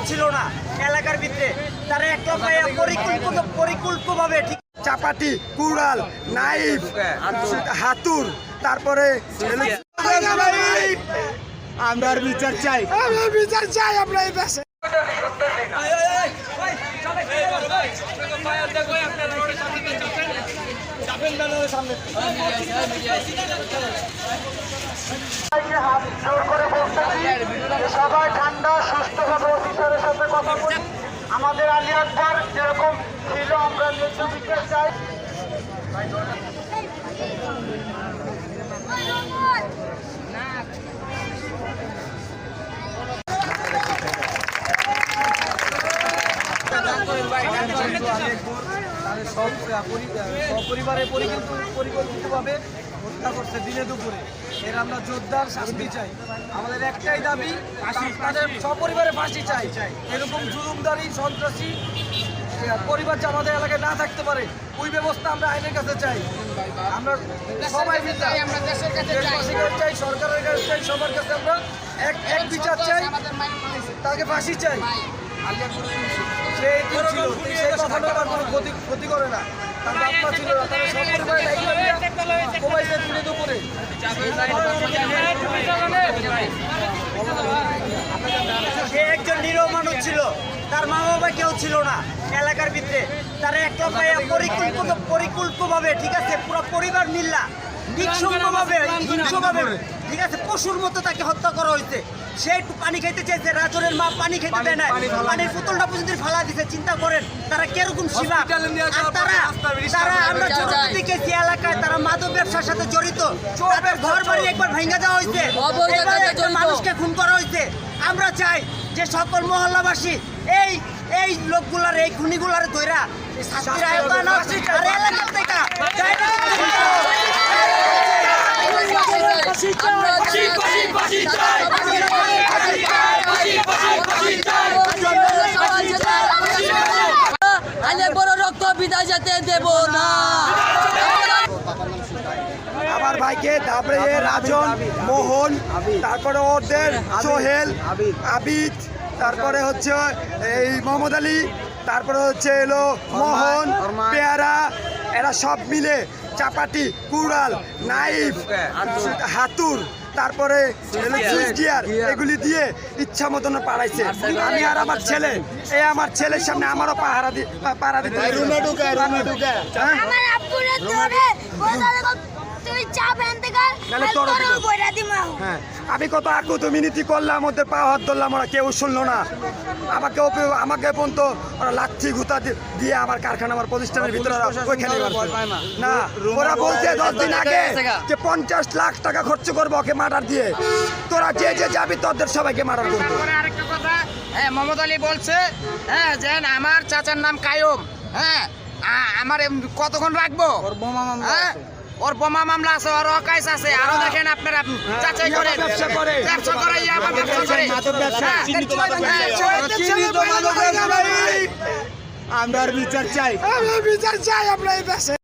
ছিল না এলাকার ভিতরে, তারা একলা পরিকল্পিতভাবে ঠিক চাপাটি, কুড়াল, নাইফ, হাতুর, তারপরে আমরা বিচার চাই, বিচার চাই আমরা এই দেশে। সবাই ঠান্ডা সুস্থভাবে অফিসারের সাথে কথা বলি। আমাদের আলী আকবর যেরকম ছিল আমরা বিচার চাই। সপরিবারে পরিকল্পিতভাবে হত্যা করছে দিনে দুপুরে, এর আমরা জোরদার শাস্তি চাই। আমাদের একটাই দাবি, তাদের সপরিবারে ফাঁসি চাই। এরকম জুলুমদারি সন্ত্রাসী পরিবার যে আমাদের এলাকায় না থাকতে পারে, ওই ব্যবস্থা আমরা আইনের কাছে চাই। আমরা সবাই চাই, সরকারের কাছে চাই, সবার কাছে আমরা এক বিচার চাই, তাকে ফাঁসি চাই। সে ছিল, সেই কথাটা তার কোনো ক্ষতি করে না, তার বাপ্পা ছিল না, তারা সপরিবারে তুলে দুপুরে। সে একজন নিরীহ মানুষ ছিল, তার মা বাবা কেউ ছিল না এলাকার ভিতরে, তারা একলা পরিকল্পিতভাবে ঠিক আছে পুরো পরিবার মিল্লা নিঃসঙ্গভাবে হিংস্রভাবে ঠিক আছে পশুর মতো তাকে হত্যা করা হয়েছে। সে একটু পানি খাইতে চাইছে, রাজনের মা পানি খেতে দেয় না, পানির বোতলটা পর্যন্ত ফালা দিছে। চিন্তা করেন তারা কিরকম সীমা। তারা আমরা ছোট দেখেছি এলাকায় তারা মাদক ব্যবসার সাথে জড়িত, তাদের ঘর বাড়ি একবার ভেঙে দেওয়া হয়েছে, মানুষকে খুন করা হয়েছে। আমরা চাই যে সকল মহল্লাবাসী এই লোকগুলার এই খুনিগুলার ধইরা শাস্তির আওতায় আর এলাকা থেকে বড় রক্ত বিদায় যেতে দেব না। আমার ভাইকে তারপরে রাজন, মোহন, তারপরে ওদের সোহেল, আবিদ, তারপরে হচ্ছে এই মোহাম্মদ আলী, তারপরে হচ্ছে এলো মোহন, পেয়ারা, এরা সব মিলে চাপাটি, কুড়াল, নাইফ, হাতুর, তারপরে সুইচ গিয়ার এগুলি দিয়ে ইচ্ছা মতন পাড়াইছে। আমি আর আমার ছেলে, এই আমার ছেলের সামনে আমারও পাহারা দিতে হ্যাঁ, আমি কত আকুত মিনতি করলাম, ওদের পা হাত ধরলাম, ওরা কেউ শুনলো না। আমাকে পর্যন্ত ওরা লাঠি গুতা দিয়ে আমার কারখানা, আমার প্রতিষ্ঠানের ভিতরে ওইখানে না, ওরা বলছে 10 দিন আগে যে 50 লাখ টাকা খরচ করবো ওকে মার্ডার দিয়ে। তোরা যে যাবি তোদের সবাইকে মার্ডার করবো। আরেকটা কথা, হ্যাঁ মোহাম্মদ আলী বলছে, হ্যাঁ যে আমার চাচার নাম কায়ুম, হ্যাঁ আমার কতক্ষণ রাখবো, হ্যাঁ ওর বোমা মামলা আছে, ওর অকাইস আছে, আরো দেখেন আপনারা যাচাই করেন, ব্যবসা করে ইয়াবা ব্যবসা করে। আমরা বিচার চাই, আমরা এই দেশে।